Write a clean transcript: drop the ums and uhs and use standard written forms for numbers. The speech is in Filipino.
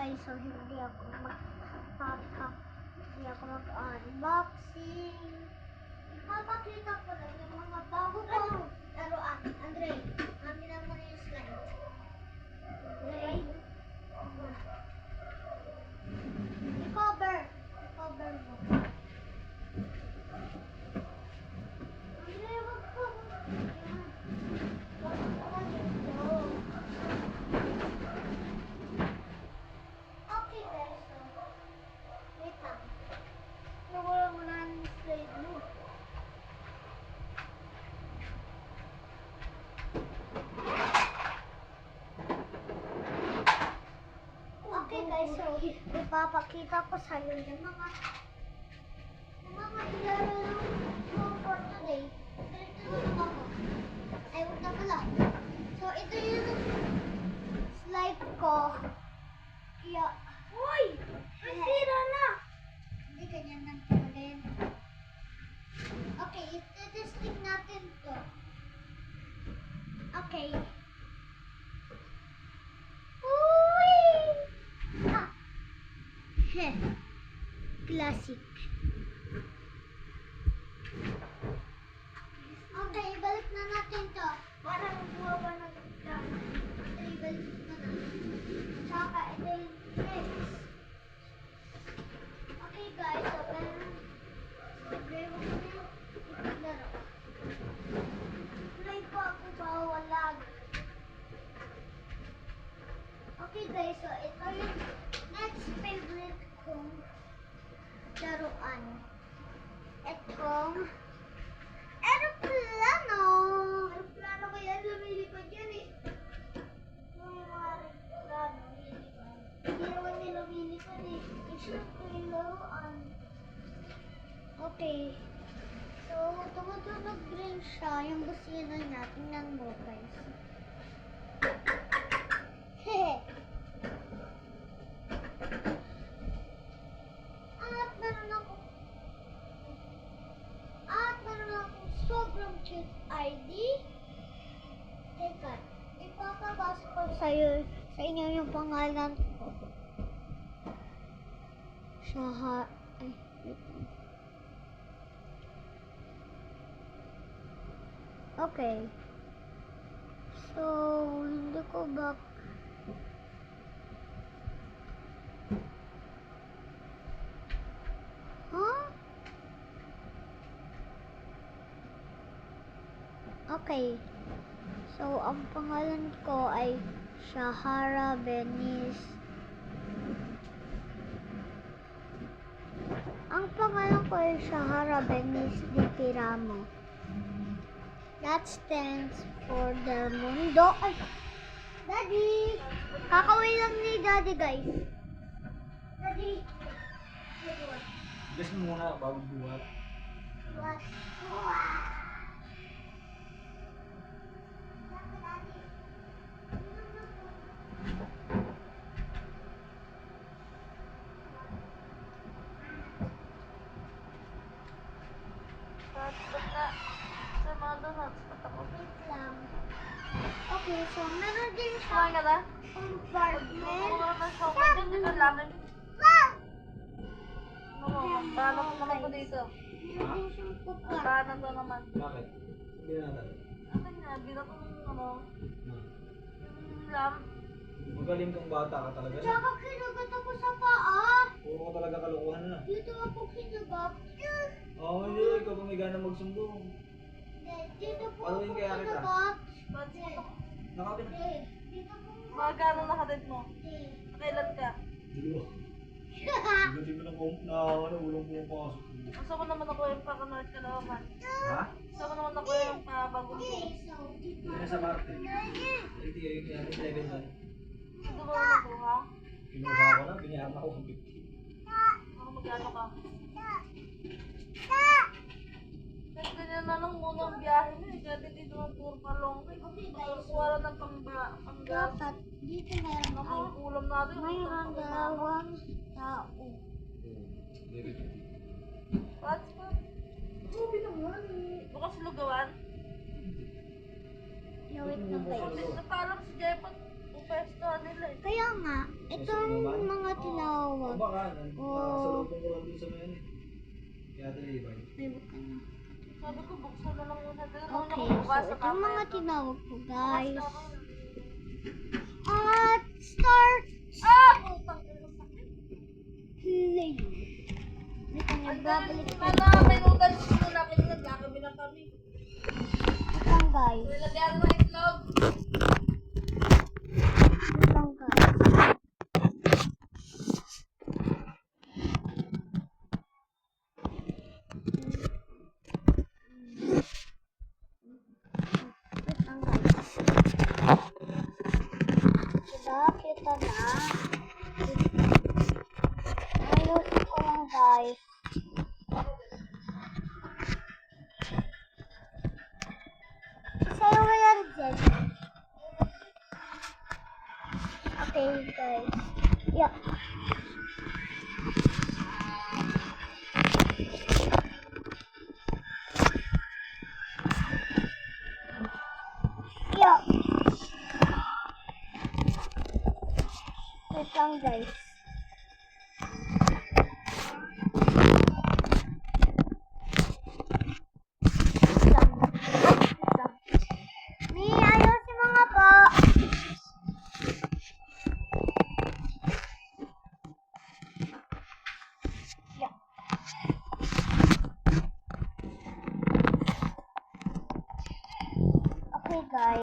guys, so hindi ako mag-unboxing. Papakita ko lang yung mga bago ko laruan. Andre, amin naman yung slide. Andre, i-cover mo. Andre, wag ko. Okay guys, so wait lang. Nawala mo na yung slide mo. Okay guys, so ipapakita ko sa iyo yung mga ilaro ko for today. Ito lang ako. Ay, huwag na pala. So ito yung slide ko. Kaya, uy! Nasira na! Hindi ganyan lang ulit. Okay, iti-testing natin to. Okay. Uy! Ah! Heh. Classic. Okay, ibalik na natin to. Para buwawa ng gamit. Okay, ibalik na natin. Tsaka, ito yung next. Okay guys, so libre mo na yung ipaglaro. Play po ako bawal lag. Okay guys, so ito yung next favorite kong laruan. Itong aeroplano. Aeroplano kaya lumilipad yan eh. Yung mga aeroplano, lumilipad. Hindi naman nila lumilipad eh. I-shoot ko yung laruan. Okay. So, tumutunog rin siya. Yung busina niya. Tingnan mo guys. Hehe. At meron akong sobrang cute ID. Teka, ipapabasa ko sa inyo yung pangalan ko. Ay, wait lang. Okay. So, hindi ko ba... Huh? Okay. So, ang pangalan ko ay Shahara Benis. Ang pangalan ko ay Shahara Benis Litiramo. That stands for the mundo. Ay! Daddy! Kakawin lang ni Daddy, guys. Daddy! Guess mo muna bago buhat. What? Wait lang. Okay, so meron din siya compartment. Balak mo naman po dito. Meron din siyang compartment. Paano to naman? Bakit? Hindi na natin. Ano nga, bilang ko ng yung lamp. Magaling kang bata ka talaga. Tsaka kinagat ako sa paa. Puro ka talaga kalukuhan na. Dito ako kinagat. Hindi. Ikaw pa may gana magsumbong. Dito po Paluin ako kaya kita. kinagat. Ba't mo to? Nakapin. Dito po. Magkano nakatid mo? Kailan ka? Dalawa. Hindi mo lang kung walang pumapasok. Gusto ko naman ako yung pakanood ka naman. Ha? Gusto ko naman ako yung bagong ko. Okay, so dito. Hindi na sa Marte. Hindi yung 11 doon. Ito ba ako ha? Kinuha ko na, binayaran ako ng 50. Ako magkano ka? Kahit ganyan na lang munang biyahe na eh. Kahit hindi naman puro palong. Okay guys. Wala ng panggas. Dapat dito meron Ako kayo. yung ulam natin. Mayroon dalawang tao. What's pa? Sabi naman eh. Bukas lugawan. Wait lang guys. Parang si Jepot, pupesto nila eh. Kaya nga, Ito ang mga tinawag. Baka, nakasalubong ko lang dun sa mga kaya tayo ba? Ay, wag ka na. Sabi ko, buksan na lang muna. Dito Okay, ako so bukas ito sa ang mga camera. tinawag ko, guys. Ah! At start Putang ina, sakit. play. Wait lang, Ang nagbabalik galing. ka. Mana, may noodles muna. Nagkakabi lang kami. Wait lang, guys. Nilagyan mo itlog. Wait lang, guys. Wait lang, guys. Diba, kita na. Ayusin ko lang, guys. Sa'yo mo yan, Jen. Okay, guys. Yeah. Yeah. Wait lang, guys.